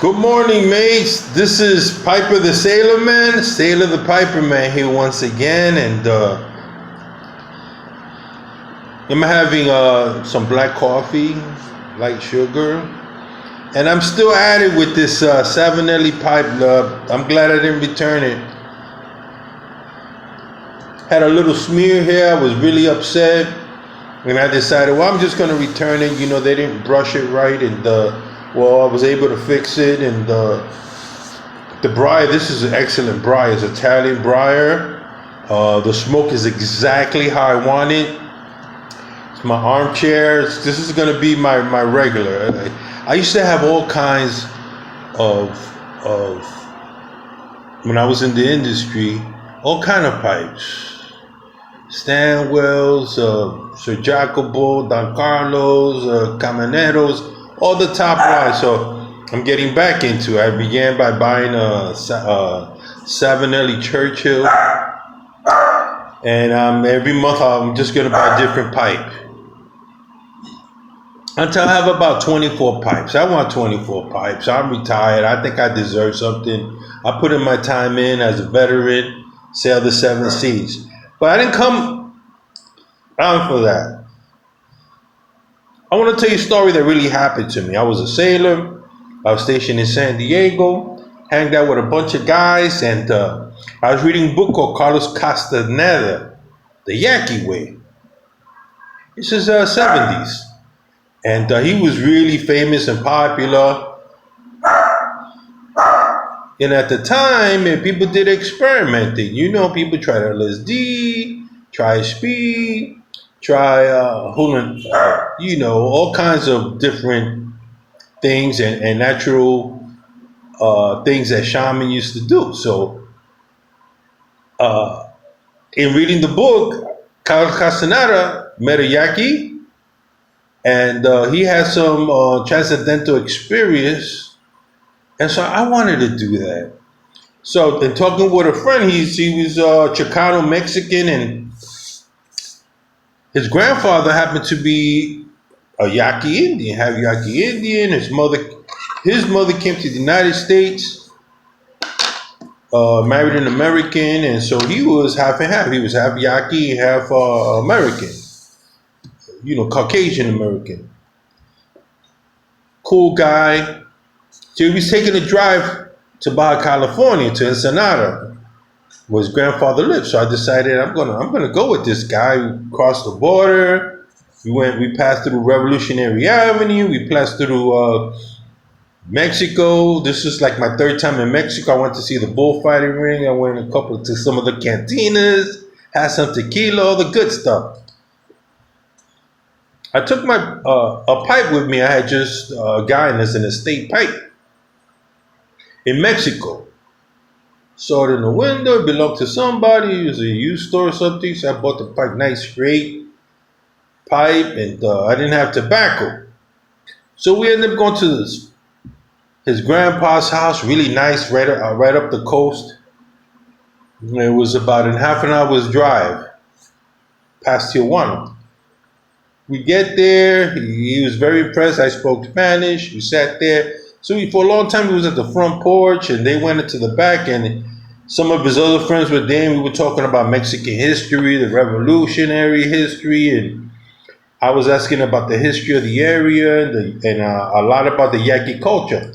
Good morning, mates. This is Piper the Sailor Man, Sailor the Piperman here once again, and I'm having some black coffee, light sugar, and I'm still at it with this Savinelli pipe. I'm glad I didn't return it. Had a little smear here. I was really upset, and I decided, well, I'm just going to return it. You know, they didn't brush it right, and well, I was able to fix it. And the briar, this is an excellent briar. It's Italian briar. The smoke is exactly how I want it. It's my armchair. This is going to be my regular. I used to have all kinds of when I was in the industry, all kind of pipes. Stanwells, Sir Jacobo, Don Carlos, Camaneros, all the top line. So I'm getting back into it. I began by buying a Savinelli Churchill, and every month I'm just gonna buy a different pipe until I have about 24 pipes. I want 24 pipes. I'm retired. I think I deserve something. I put in my time in as a veteran, sailed the 7 seas. But I didn't come out for that. I want to tell you a story that really happened to me. I was a sailor. I was stationed in San Diego, hanged out with a bunch of guys, and I was reading a book called Carlos Castaneda, The Yaqui Way. This is 70s. And he was really famous and popular. And at the time, people did experimenting. You know, people tried LSD, try speed, try all kinds of different things and natural things that shaman used to do. So, in reading the book, Carlos Castaneda met a Yaqui, and he had some transcendental experience. And so I wanted to do that. So in talking with a friend, he was Chicano Mexican, and his grandfather happened to be a Yaqui Indian, have Yaqui Indian. His mother came to the United States, married an American, and so he was half and half. He was half Yaqui, half American, Caucasian American. Cool guy. So he was taking a drive to Baja California, to Ensenada, where his grandfather lived. So I decided I'm gonna go with this guy. We crossed the border. We passed through Revolutionary Avenue. We passed through Mexico. This is like my 3rd time in Mexico. I went to see the bullfighting ring. I went to some of the cantinas, had some tequila, all the good stuff. I took my a pipe with me. I had just a guy in this, an estate pipe in Mexico. Saw it in the window. It belonged to somebody. It was a used store or something. So I bought the pipe, nice straight pipe, and I didn't have tobacco. So we ended up going to his grandpa's house, really nice, right up the coast. It was about a half an hour's drive past Tijuana. We get there. He was very impressed. I spoke Spanish. We sat there. So for a long time, he was at the front porch, and they went into the back, and some of his other friends were there, and we were talking about Mexican history, the revolutionary history, and I was asking about the history of the area and a lot about the Yaqui culture.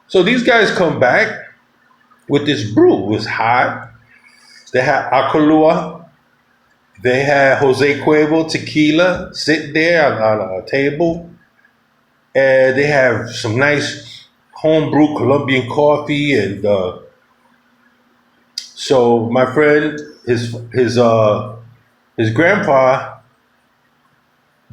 So these guys come back with this brew. It was hot. They had Acolua. They had Jose Cuervo tequila sitting there on a table. And they have some nice homebrew Colombian coffee, and so my friend, his grandpa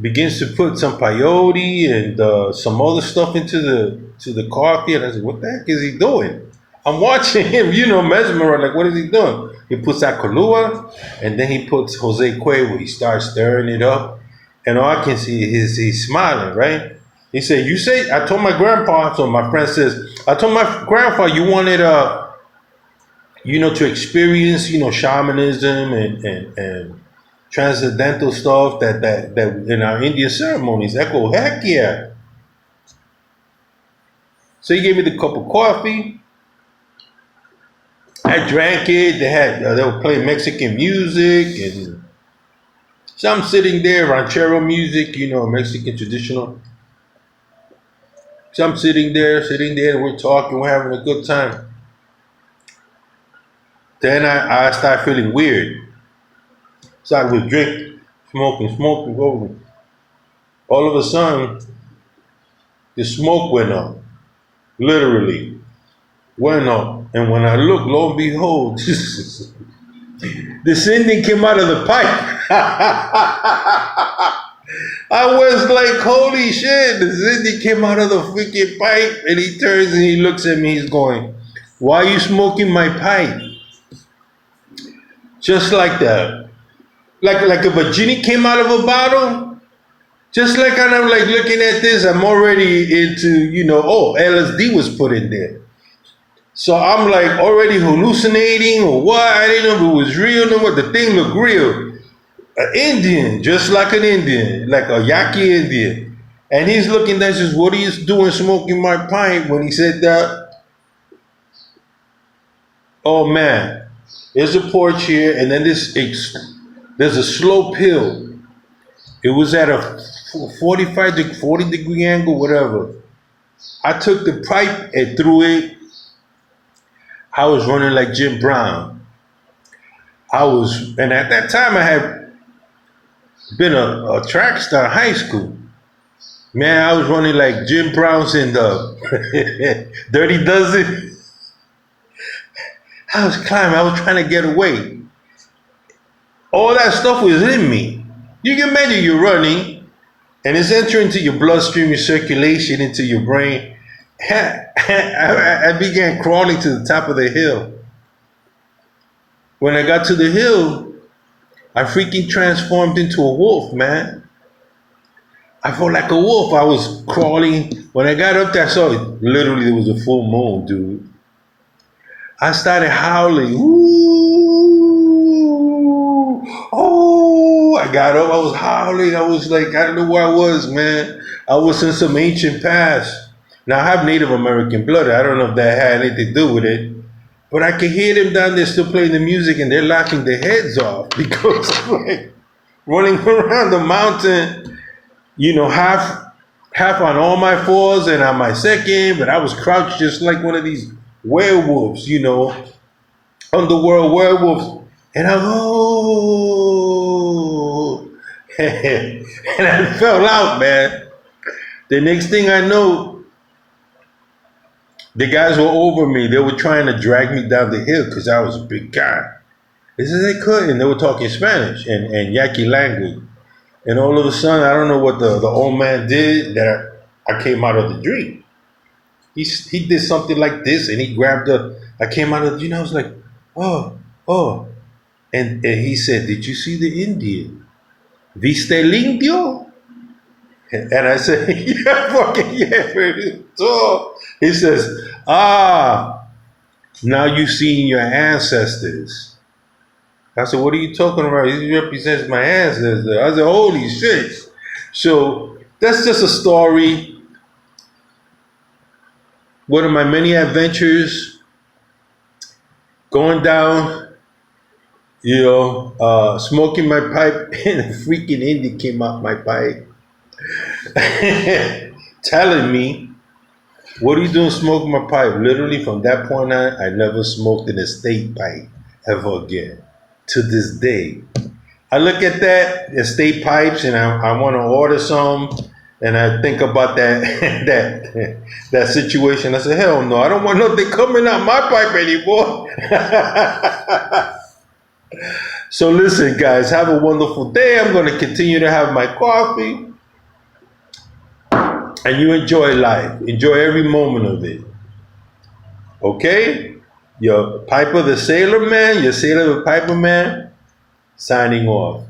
begins to put some peyote and some other stuff into the coffee, and I said, "What the heck is he doing?" I'm watching him, mesmerized, like, what is he doing? He puts that Kahlua, and then he puts Jose Cuervo. He starts stirring it up, and all I can see is he's smiling, right? He said, I told my grandpa, so my friend says, I told my grandpa you wanted, to experience, shamanism and transcendental stuff that in our Indian ceremonies. I go, heck yeah. So he gave me the cup of coffee. I drank it. They were playing Mexican music, and so I'm sitting there, ranchero music, Mexican traditional. So I'm sitting there, and we're talking, we're having a good time. Then I start feeling weird. So I was drinking, smoking, going. All of a sudden, the smoke went up, literally went up. And when I looked, lo and behold, this Indian came out of the pipe. I was like, holy shit, this Indian came out of the freaking pipe. And he turns and he looks at me, he's going, why are you smoking my pipe? Just like that. Like if a genie came out of a bottle, just like I'm like looking at this, I'm already into, LSD was put in there. So I'm like already hallucinating or what? I didn't know if it was real or what. The thing looked real. An Indian, just like an Indian, like a Yaqui Indian. And he's looking, that's just what he's doing, smoking my pipe. When he said that, oh man, there's a porch here, and then there's a slope hill. It was at a 45 to 40 degree angle, whatever. I took the pipe and threw it. I was running like Jim Brown. And at that time I had been a track star in high school. Man, I was running like Jim Brown's in the Dirty Dozen. I was climbing, I was trying to get away. All that stuff was in me. You can imagine you're running, and it's entering into your bloodstream, your circulation, into your brain. I began crawling to the top of the hill. When I got to the hill, I freaking transformed into a wolf, man. I felt like a wolf. I was crawling. When I got up there, I saw it. Literally, there was a full moon, dude. I started howling. Ooh, oh, I got up. I was howling. I was like, I don't know where I was, man. I was in some ancient past. Now, I have Native American blood. I don't know if that had anything to do with it. But I could hear them down there still playing the music, and they're laughing their heads off because I'm like running around the mountain, half on all my fours and on my second, but I was crouched just like one of these werewolves, underworld werewolves. And and I fell out, man. The next thing I know, the guys were over me. They were trying to drag me down the hill because I was a big guy. They said they couldn't. They were talking Spanish and Yaqui language. And all of a sudden, I don't know what the old man did that I came out of the dream. He did something like this, and he grabbed I came out of the dream. I was like, oh. And he said, did you see the Indian? ¿Viste el indio? And I said, yeah, fucking yeah, baby. So he says, now you've seen your ancestors. I said, what are you talking about? He represents my ancestors. I said, holy shit. So that's just a story. One of my many adventures going down, smoking my pipe, and a freaking Indian came out my pipe. Telling me, what are you doing smoking my pipe? Literally from that point on, I never smoked an estate pipe ever again. To this day. I look at that, estate pipes, and I want to order some, and I think about that that situation. I say, hell no, I don't want nothing coming out my pipe anymore. So listen, guys, have a wonderful day. I'm going to continue to have my coffee. And you enjoy life. Enjoy every moment of it. Okay? Your Piper the Sailor Man, your Sailor the Piperman, signing off.